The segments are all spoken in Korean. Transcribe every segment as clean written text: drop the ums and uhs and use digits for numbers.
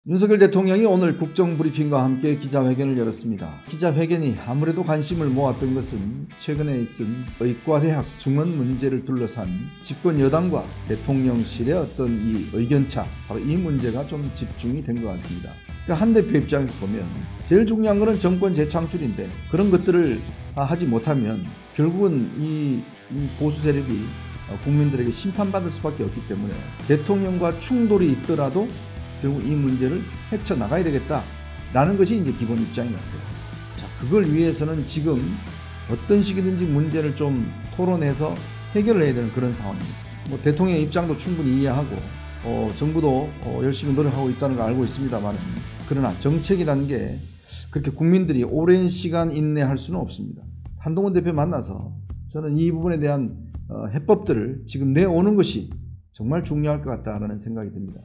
윤석열 대통령이 오늘 국정브리핑과 함께 기자회견을 열었습니다. 기자회견이 아무래도 관심을 모았던 것은 최근에 있은 의과대학 증원 문제를 둘러싼 집권 여당과 대통령실의 어떤 이 의견차, 바로 이 문제가 좀 집중이 된 것 같습니다. 그러니까 한 대표 입장에서 보면 제일 중요한 것은 정권 재창출인데, 그런 것들을 하지 못하면 결국은 이 보수 세력이 국민들에게 심판받을 수밖에 없기 때문에 대통령과 충돌이 있더라도 결국 이 문제를 헤쳐나가야 되겠다라는 것이 이제 기본 입장인 것 같아요. 자, 그걸 위해서는 지금 어떤 식이든지 문제를 좀 토론해서 해결을 해야 되는 그런 상황입니다. 대통령의 입장도 충분히 이해하고 정부도 열심히 노력하고 있다는 걸 알고 있습니다만, 그러나 정책이라는 게 그렇게 국민들이 오랜 시간 인내할 수는 없습니다. 한동훈 대표 만나서 저는 이 부분에 대한 해법들을 지금 내오는 것이 정말 중요할 것 같다는 생각이 듭니다.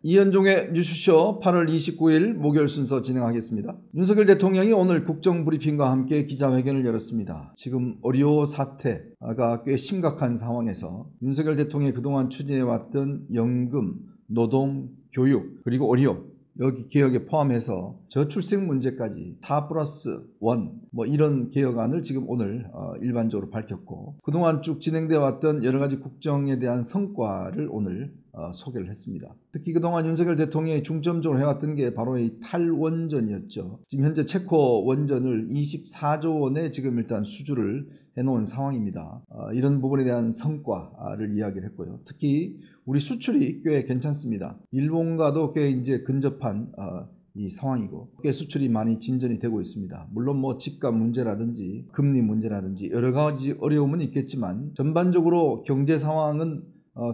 이현종의 뉴스쇼 8월 29일 목요일 순서 진행하겠습니다. 윤석열 대통령이 오늘 국정브리핑과 함께 기자회견을 열었습니다. 지금 의료 사태가 꽤 심각한 상황에서 윤석열 대통령이 그동안 추진해왔던 연금, 노동, 교육, 그리고 의료, 여기 개혁에 포함해서 저출생 문제까지 4+1 이런 개혁안을 지금 오늘 일반적으로 밝혔고, 그동안 쭉 진행되어 왔던 여러 가지 국정에 대한 성과를 오늘 소개를 했습니다. 특히 그동안 윤석열 대통령이 중점적으로 해왔던 게 바로 이 탈원전이었죠. 지금 현재 체코 원전을 24조 원에 지금 일단 수주를 해놓은 상황입니다. 이런 부분에 대한 성과를 이야기를 했고요. 특히 우리 수출이 꽤 괜찮습니다. 일본과도 꽤 이제 근접한 이 상황이고, 꽤 수출이 많이 진전이 되고 있습니다. 물론 집값 문제라든지 금리 문제라든지 여러 가지 어려움은 있겠지만 전반적으로 경제 상황은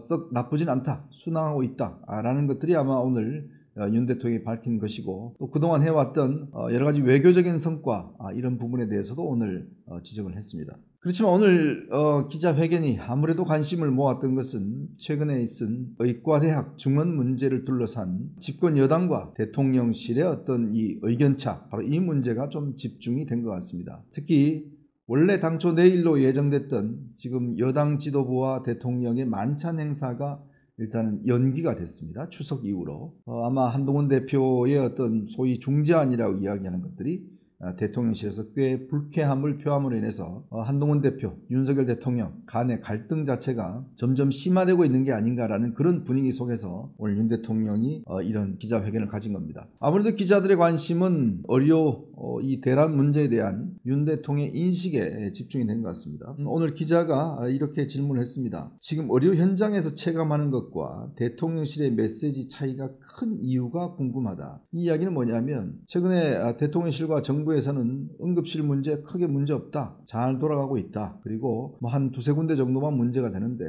썩 나쁘진 않다, 순항하고 있다라는 것들이 아마 오늘 윤 대통령이 밝힌 것이고, 또 그동안 해왔던 여러 가지 외교적인 성과, 이런 부분에 대해서도 오늘 지적을 했습니다. 그렇지만 오늘 기자회견이 아무래도 관심을 모았던 것은 최근에 있은 의과대학 증원 문제를 둘러싼 집권 여당과 대통령실의 어떤 이 의견차, 바로 이 문제가 좀 집중이 된 것 같습니다. 특히 원래 당초 내일로 예정됐던 지금 여당 지도부와 대통령의 만찬 행사가 일단은 연기가 됐습니다. 추석 이후로. 아마 한동훈 대표의 어떤 소위 중재안이라고 이야기하는 것들이 대통령실에서 꽤 불쾌함을 표함으로 인해서 한동훈 대표, 윤석열 대통령 간의 갈등 자체가 점점 심화되고 있는 게 아닌가라는 그런 분위기 속에서 오늘 윤 대통령이 이런 기자회견을 가진 겁니다. 아무래도 기자들의 관심은 의료 이 대란 문제에 대한 윤 대통령의 인식에 집중이 된 것 같습니다. 오늘 기자가 이렇게 질문을 했습니다. 지금 의료 현장에서 체감하는 것과 대통령실의 메시지 차이가 큰 이유가 궁금하다. 이 이야기는 뭐냐면, 최근에 대통령실과 정부에서는 응급실 문제 크게 문제 없다, 잘 돌아가고 있다, 그리고 한 두세 군데 정도만 문제가 되는데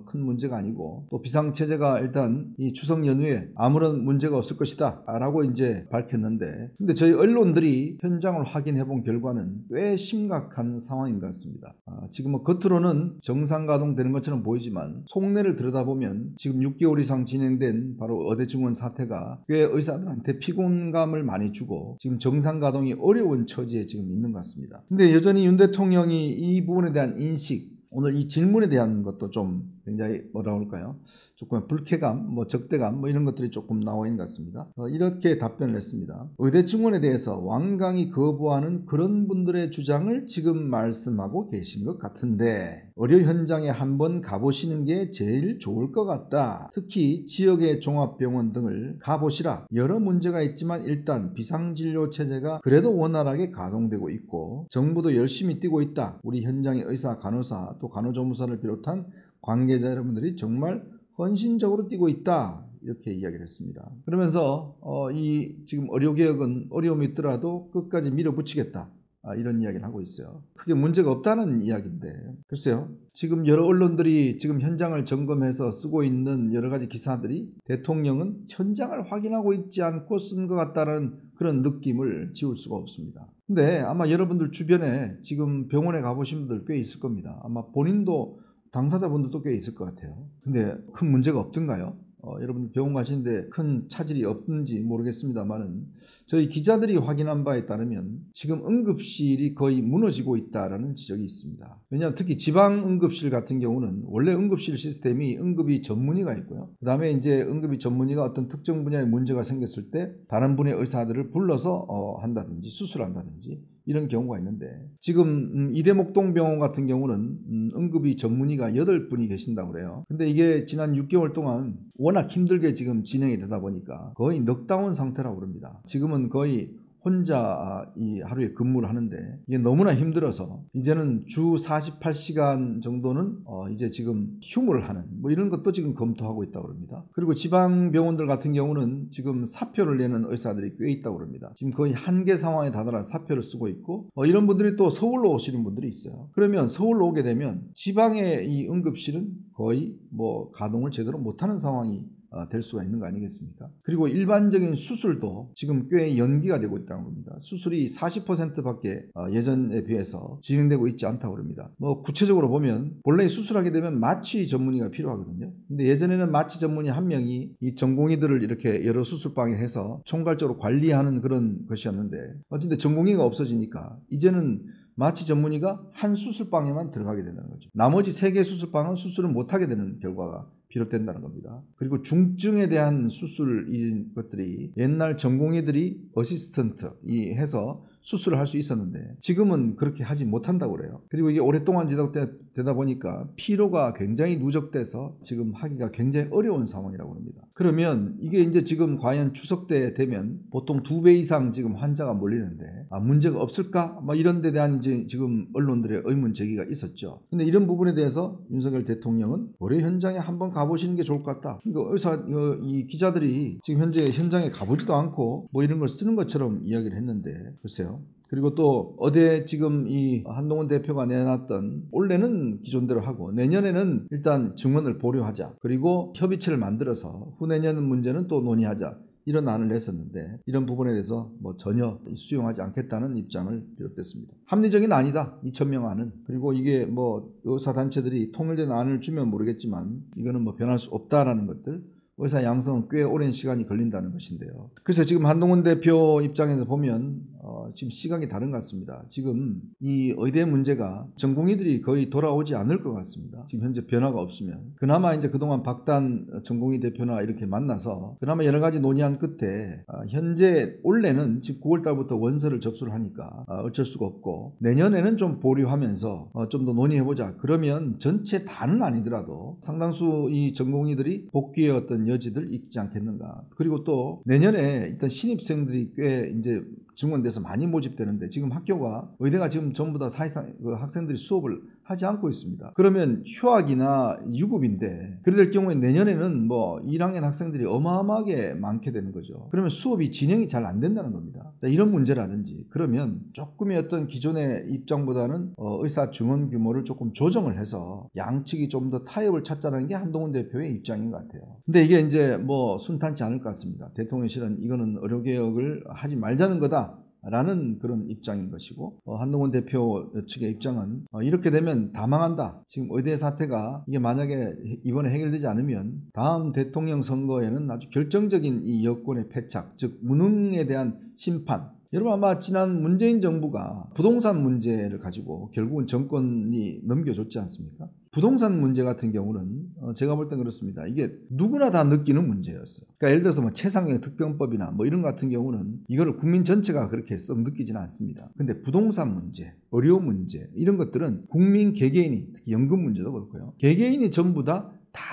큰 문제가 아니고, 또 비상체제가 일단 이 추석 연휴에 아무런 문제가 없을 것이다 라고 이제 밝혔는데, 근데 저희 언론들이 현장을 확인해 본 결과는 꽤 심각한 상황인 것 같습니다. 지금 겉으로는 정상 가동되는 것처럼 보이지만 속내를 들여다보면 지금 6개월 이상 진행된 바로 의대 증원 사태가 꽤 의사들한테 피곤감을 많이 주고 지금 정상 가동이 어려운 처지에 지금 있는 것 같습니다. 근데 여전히 윤 대통령이 이 부분에 대한 인식, 오늘 이 질문에 대한 것도 좀 굉장히 뭐라 그럴까요? 조금 불쾌감, 적대감 이런 것들이 조금 나와 있는 것 같습니다. 이렇게 답변을 했습니다. 의대 증원에 대해서 완강히 거부하는 그런 분들의 주장을 지금 말씀하고 계신 것 같은데, 의료 현장에 한번 가보시는 게 제일 좋을 것 같다. 특히 지역의 종합병원 등을 가보시라. 여러 문제가 있지만 일단 비상진료 체제가 그래도 원활하게 가동되고 있고 정부도 열심히 뛰고 있다. 우리 현장의 의사, 간호사, 또 간호조무사를 비롯한 관계자 여러분들이 정말 헌신적으로 뛰고 있다, 이렇게 이야기를 했습니다. 그러면서 이 지금 의료개혁은 어려움이 있더라도 끝까지 밀어붙이겠다, 이런 이야기를 하고 있어요. 크게 문제가 없다는 이야기인데, 글쎄요, 지금 여러 언론들이 지금 현장을 점검해서 쓰고 있는 여러 가지 기사들이 대통령은 현장을 확인하고 있지 않고 쓴 것 같다는 그런 느낌을 지울 수가 없습니다. 근데 아마 여러분들 주변에 지금 병원에 가보신 분들 꽤 있을 겁니다. 아마 본인도 당사자분들도 꽤 있을 것 같아요. 근데 큰 문제가 없던가요? 여러분들 병원 가시는데 큰 차질이 없는지 모르겠습니다만은 저희 기자들이 확인한 바에 따르면 지금 응급실이 거의 무너지고 있다라는 지적이 있습니다. 왜냐하면 특히 지방 응급실 같은 경우는 원래 응급실 시스템이 응급이 전문의가 있고요. 그 다음에 이제 응급이 전문의가 어떤 특정 분야에 문제가 생겼을 때 다른 분의 의사들을 불러서 한다든지 수술한다든지 이런 경우가 있는데 지금 이대목동병원 같은 경우는 응급이 전문의가 8분이 계신다고 그래요. 근데 이게 지난 6개월 동안 워낙 힘들게 지금 진행이 되다 보니까 거의 넉다운 상태라고 그럽니다. 지금은 거의 혼자 이 하루에 근무를 하는데 이게 너무나 힘들어서 이제는 주 48시간 정도는 이제 지금 휴무를 하는 뭐 이런 것도 지금 검토하고 있다고 합니다. 그리고 지방 병원들 같은 경우는 지금 사표를 내는 의사들이 꽤 있다고 합니다. 지금 거의 한계 상황에 다다라 사표를 쓰고 있고 이런 분들이 또 서울로 오시는 분들이 있어요. 그러면 서울로 오게 되면 지방의 이 응급실은 거의 뭐 가동을 제대로 못하는 상황이 될 수가 있는 거 아니겠습니까? 그리고 일반적인 수술도 지금 꽤 연기가 되고 있다는 겁니다. 수술이 40%밖에 예전에 비해서 진행되고 있지 않다고 합니다. 뭐 구체적으로 보면 본래 수술하게 되면 마취 전문의가 필요하거든요. 근데 예전에는 마취 전문의 한 명이 이 전공의들을 이렇게 여러 수술방에 해서 총괄적으로 관리하는 그런 것이었는데 어쨌든 전공의가 없어지니까 이제는 마취 전문의가 한 수술방에만 들어가게 된다는 거죠. 나머지 3개 수술방은 수술을 못하게 되는 결과가 비롯된다는 겁니다. 그리고 중증에 대한 수술 이런 것들이 옛날 전공의들이 어시스턴트 해서 수술을 할 수 있었는데 지금은 그렇게 하지 못한다고 그래요. 그리고 이게 오랫동안 되다 보니까 피로가 굉장히 누적돼서 지금 하기가 굉장히 어려운 상황이라고 합니다. 그러면 이게 이제 지금 과연 추석 때 되면 보통 2배 이상 지금 환자가 몰리는데 문제가 없을까? 이런 데 대한 이제 지금 언론들의 의문 제기가 있었죠. 근데 이런 부분에 대해서 윤석열 대통령은 올해 현장에 한번 가보시는 게 좋을 것 같다. 그러니까 이 기자들이 지금 현장에 가보지도 않고 뭐 이런 걸 쓰는 것처럼 이야기를 했는데 글쎄요. 그리고 또 어제 지금 이 한동훈 대표가 내놨던 올해는 기존대로 하고 내년에는 일단 증원을 보류하자. 그리고 협의체를 만들어서 후내년 문제는 또 논의하자. 이런 안을 냈었는데 이런 부분에 대해서 뭐 전혀 수용하지 않겠다는 입장을 비롯했습니다. 합리적인 안이다. 2,000명 안은. 그리고 이게 뭐 의사단체들이 통일된 안을 주면 모르겠지만 이거는 뭐 변할 수 없다라는 것들. 의사 양성은 꽤 오랜 시간이 걸린다는 것인데요. 그래서 지금 한동훈 대표 입장에서 보면 지금 시각이 다른 것 같습니다. 지금 이 의대 문제가 전공의들이 거의 돌아오지 않을 것 같습니다. 지금 현재 변화가 없으면. 그나마 이제 그동안 박단 전공의 대표나 이렇게 만나서 그나마 여러 가지 논의한 끝에 현재 올해는 지금 9월 달부터 원서를 접수를 하니까 어쩔 수가 없고 내년에는 좀 보류하면서 좀 더 논의해보자. 그러면 전체 다는 아니더라도 상당수 이 전공의들이 복귀의 어떤 여지들 있지 않겠는가. 그리고 또 내년에 일단 신입생들이 꽤 이제 증원돼서 많이 모집되는데 지금 학교가 의대가 지금 전부 다 사실상 학생들이 수업을 하지 않고 있습니다. 그러면 휴학이나 유급인데 그럴 경우에 내년에는 뭐 1학년 학생들이 어마어마하게 많게 되는 거죠. 그러면 수업이 진행이 잘 안 된다는 겁니다. 이런 문제라든지 그러면 조금의 어떤 기존의 입장보다는 의사 증원 규모를 조금 조정을 해서 양측이 좀 더 타협을 찾자는 게 한동훈 대표의 입장인 것 같아요. 근데 이게 이제 뭐 순탄치 않을 것 같습니다. 대통령실은 이거는 의료개혁을 하지 말자는 거다. 라는 그런 입장인 것이고 한동훈 대표 측의 입장은 이렇게 되면 다 망한다. 지금 의대 사태가 이게 만약에 이번에 해결되지 않으면 다음 대통령 선거에는 아주 결정적인 이 여권의 패착, 즉 무능에 대한 심판. 여러분 아마 지난 문재인 정부가 부동산 문제를 가지고 결국은 정권이 넘겨줬지 않습니까? 부동산 문제 같은 경우는 제가 볼 땐 그렇습니다. 이게 누구나 다 느끼는 문제였어요. 그러니까 예를 들어서 뭐 최상위 특별법이나 뭐 이런 같은 경우는 이거를 국민 전체가 그렇게 썩 느끼지는 않습니다. 근데 부동산 문제, 의료 문제 이런 것들은 국민 개개인이 특히 연금 문제도 그렇고요. 개개인이 전부 다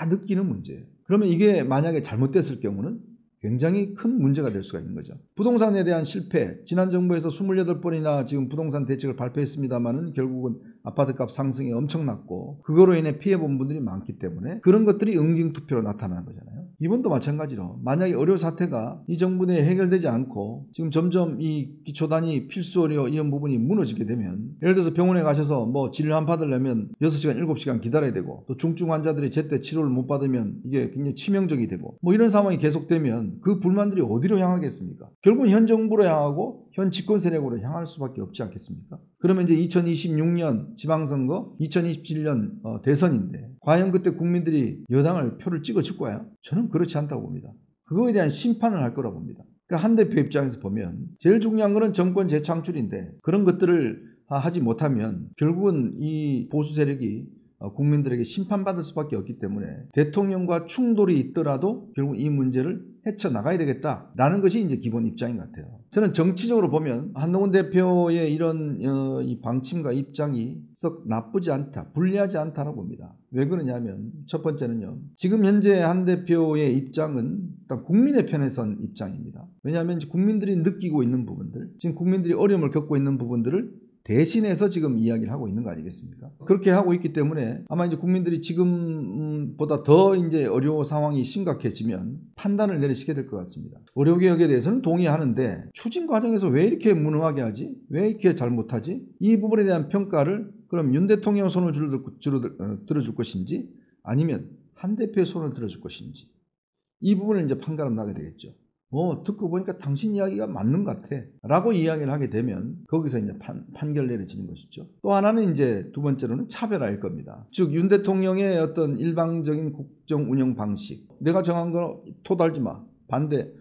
느끼는 문제예요. 그러면 이게 만약에 잘못됐을 경우는 굉장히 큰 문제가 될 수가 있는 거죠. 부동산에 대한 실패, 지난 정부에서 28번이나 지금 부동산 대책을 발표했습니다만은 결국은 아파트값 상승이 엄청났고 그거로 인해 피해본 분들이 많기 때문에 그런 것들이 응징투표로 나타나는 거잖아요. 이번도 마찬가지로 만약에 의료 사태가 이 정부 내에 해결되지 않고 지금 점점 이 기초단위 필수의료 이런 부분이 무너지게 되면 예를 들어서 병원에 가셔서 뭐 진료한 받으려면 6시간, 7시간 기다려야 되고 또 중증 환자들이 제때 치료를 못 받으면 이게 굉장히 치명적이 되고 뭐 이런 상황이 계속되면 그 불만들이 어디로 향하겠습니까? 결국은 현 정부로 향하고 현 집권 세력으로 향할 수밖에 없지 않겠습니까? 그러면 이제 2026년 지방선거, 2027년 대선인데 과연 그때 국민들이 여당을 표를 찍어줄 거야? 저는 그렇지 않다고 봅니다. 그거에 대한 심판을 할 거라고 봅니다. 그러니까 한 대표 입장에서 보면 제일 중요한 거는 정권 재창출인데 그런 것들을 하지 못하면 결국은 이 보수 세력이 국민들에게 심판받을 수밖에 없기 때문에 대통령과 충돌이 있더라도 결국 이 문제를 헤쳐나가야 되겠다라는 것이 이제 기본 입장인 것 같아요. 저는 정치적으로 보면 한동훈 대표의 이런 이 방침과 입장이 썩 나쁘지 않다, 불리하지 않다라고 봅니다. 왜 그러냐면 첫 번째는요. 지금 현재 한 대표의 입장은 일단 국민의 편에 선 입장입니다. 왜냐하면 국민들이 느끼고 있는 부분들, 지금 국민들이 어려움을 겪고 있는 부분들을 대신해서 지금 이야기를 하고 있는 거 아니겠습니까? 그렇게 하고 있기 때문에 아마 이제 국민들이 지금보다 더 이제 의료 상황이 심각해지면 판단을 내리시게 될 것 같습니다. 의료개혁에 대해서는 동의하는데 추진 과정에서 왜 이렇게 무능하게 하지? 왜 이렇게 잘못하지? 이 부분에 대한 평가를 그럼 윤 대통령 손을 들어줄 것인지 아니면 한 대표의 손을 들어줄 것인지 이 부분을 이제 판가름 나게 되겠죠. 듣고 보니까 당신 이야기가 맞는 것 같아 라고 이야기를 하게 되면 거기서 이제 판결 내려지는 것이죠. 또 하나는 이제 두 번째로는 차별화일 겁니다. 즉 윤 대통령의 어떤 일방적인 국정 운영 방식, 내가 정한 거 토달지 마, 반대,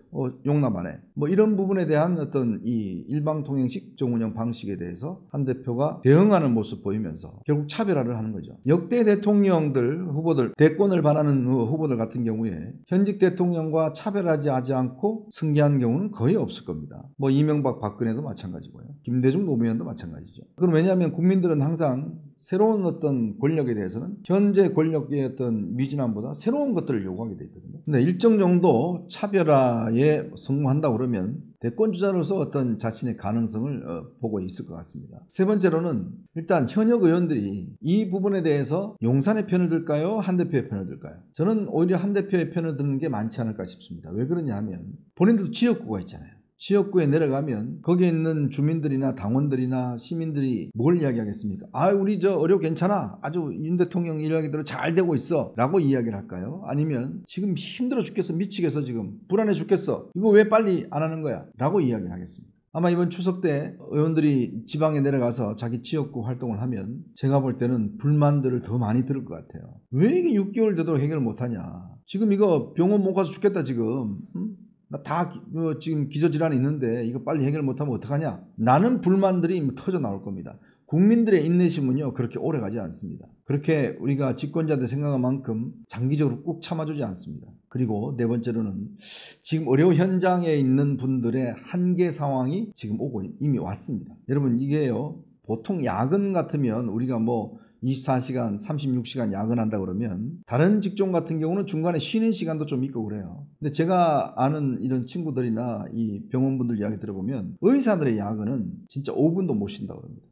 용납 안 해. 뭐 이런 부분에 대한 어떤 이 일방통행식 정운영 방식에 대해서 한 대표가 대응하는 모습 보이면서 결국 차별화를 하는 거죠. 역대 대통령들 후보들, 대권을 바라는 후보들 같은 경우에 현직 대통령과 차별하지 않고 승계한 경우는 거의 없을 겁니다. 뭐 이명박 박근혜도 마찬가지고요. 김대중 노무현도 마찬가지죠. 그럼 왜냐하면 국민들은 항상 새로운 어떤 권력에 대해서는 현재 권력의 어떤 미진함보다 새로운 것들을 요구하게 돼 있거든요. 근데 일정 정도 차별화에 성공한다 그러면 대권 주자로서 어떤 자신의 가능성을 보고 있을 것 같습니다. 세 번째로는 일단 현역 의원들이 이 부분에 대해서 용산의 편을 들까요? 한 대표의 편을 들까요? 저는 오히려 한 대표의 편을 드는 게 많지 않을까 싶습니다. 왜 그러냐 하면 본인들도 지역구가 있잖아요. 지역구에 내려가면 거기에 있는 주민들이나 당원들이나 시민들이 뭘 이야기하겠습니까? 우리 저 의료 괜찮아. 아주 윤 대통령 이야기대로 잘 되고 있어. 라고 이야기를 할까요? 아니면 지금 힘들어 죽겠어. 미치겠어. 지금 불안해 죽겠어. 이거 왜 빨리 안 하는 거야? 라고 이야기를 하겠습니다. 아마 이번 추석 때 의원들이 지방에 내려가서 자기 지역구 활동을 하면 제가 볼 때는 불만들을 더 많이 들을 것 같아요. 왜 이게 6개월 되도록 해결을 못하냐. 지금 이거 병원 못 가서 죽겠다 지금. 나 다 지금 기저질환이 있는데 이거 빨리 해결 못하면 어떡하냐. 나는 불만들이 터져 나올 겁니다. 국민들의 인내심은요 그렇게 오래 가지 않습니다. 그렇게 우리가 집권자들 생각한 만큼 장기적으로 꾹 참아주지 않습니다. 그리고 네 번째로는 지금 의료 현장에 있는 분들의 한계 상황이 지금 이미 왔습니다. 여러분 이게요 보통 야근 같으면 우리가 뭐 24시간, 36시간 야근한다 그러면 다른 직종 같은 경우는 중간에 쉬는 시간도 좀 있고 그래요. 근데 제가 아는 이런 친구들이나 이 병원분들 이야기 들어보면 의사들의 야근은 진짜 5분도 못 쉰다고 합니다.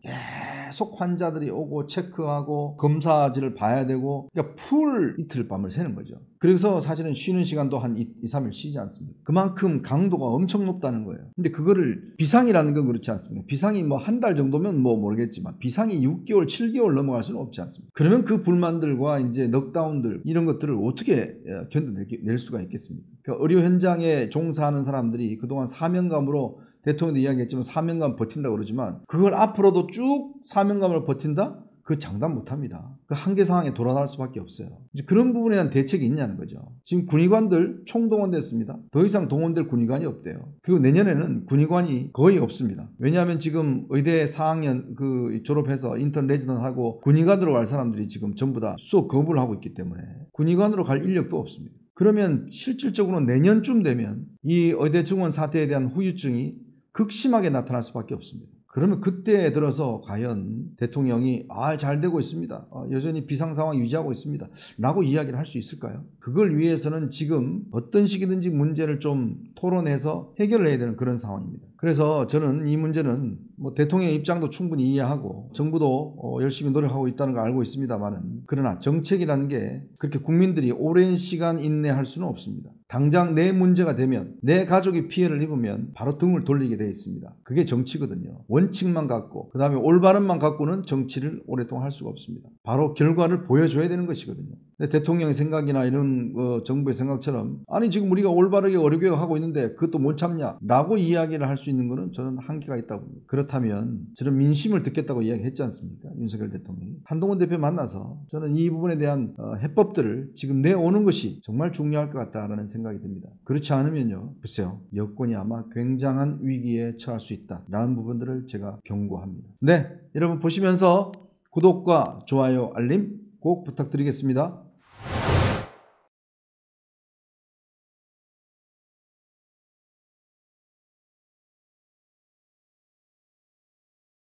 계속 환자들이 오고 체크하고 검사지를 봐야 되고 그러니까 풀 이틀 밤을 새는 거죠. 그래서 사실은 쉬는 시간도 한 2, 3일 쉬지 않습니다. 그만큼 강도가 엄청 높다는 거예요. 근데 그거를 비상이라는 건 그렇지 않습니다. 비상이 뭐 한 달 정도면 뭐 모르겠지만 비상이 6개월, 7개월 넘어갈 수는 없지 않습니까? 그러면 그 불만들과 이제 넉다운들 이런 것들을 어떻게 견뎌낼 수가 있겠습니까? 그러니까 의료 현장에 종사하는 사람들이 그동안 사명감으로 대통령도 이야기했지만 사명감 버틴다고 그러지만 그걸 앞으로도 쭉 사명감을 버틴다? 그 장담 못합니다. 그 한계 상황에 돌아갈 수밖에 없어요. 이제 그런 부분에 대한 대책이 있냐는 거죠. 지금 군의관들 총동원됐습니다. 더 이상 동원될 군의관이 없대요. 그리고 내년에는 군의관이 거의 없습니다. 왜냐하면 지금 의대 4학년 졸업해서 인턴 레지던트하고 군의관으로 갈 사람들이 지금 전부 다 수업 거부를 하고 있기 때문에 군의관으로 갈 인력도 없습니다. 그러면 실질적으로 내년쯤 되면 이 의대 증원 사태에 대한 후유증이 극심하게 나타날 수밖에 없습니다. 그러면 그때 들어서 과연 대통령이 잘 되고 있습니다. 여전히 비상 상황 유지하고 있습니다. 라고 이야기를 할 수 있을까요? 그걸 위해서는 지금 어떤 식이든지 문제를 좀 토론해서 해결을 해야 되는 그런 상황입니다. 그래서 저는 이 문제는 뭐 대통령의 입장도 충분히 이해하고 정부도 열심히 노력하고 있다는 걸 알고 있습니다만은 그러나 정책이라는 게 그렇게 국민들이 오랜 시간 인내할 수는 없습니다. 당장 내 문제가 되면 내 가족이 피해를 입으면 바로 등을 돌리게 되어 있습니다. 그게 정치거든요. 원칙만 갖고 그 다음에 올바른만 갖고는 정치를 오랫동안 할 수가 없습니다. 바로 결과를 보여줘야 되는 것이거든요. 근데 대통령의 생각이나 이런 정부의 생각처럼 아니 지금 우리가 올바르게 어려개혁하고 있는데 그것도 못 참냐 라고 이야기를 할 수 있는 것은 저는 한계가 있다고 봅니다. 그렇다면 저는 민심을 듣겠다고 이야기했지 않습니까? 윤석열 대통령이. 한동훈 대표 만나서 저는 이 부분에 대한 해법들을 지금 내오는 것이 정말 중요할 것 같다라는 생각이 듭니다. 그렇지 않으면요. 글쎄요. 여권이 아마 굉장한 위기에 처할 수 있다라는 부분들을 제가 경고합니다. 네. 여러분 보시면서 구독과 좋아요, 알림 꼭 부탁드리겠습니다.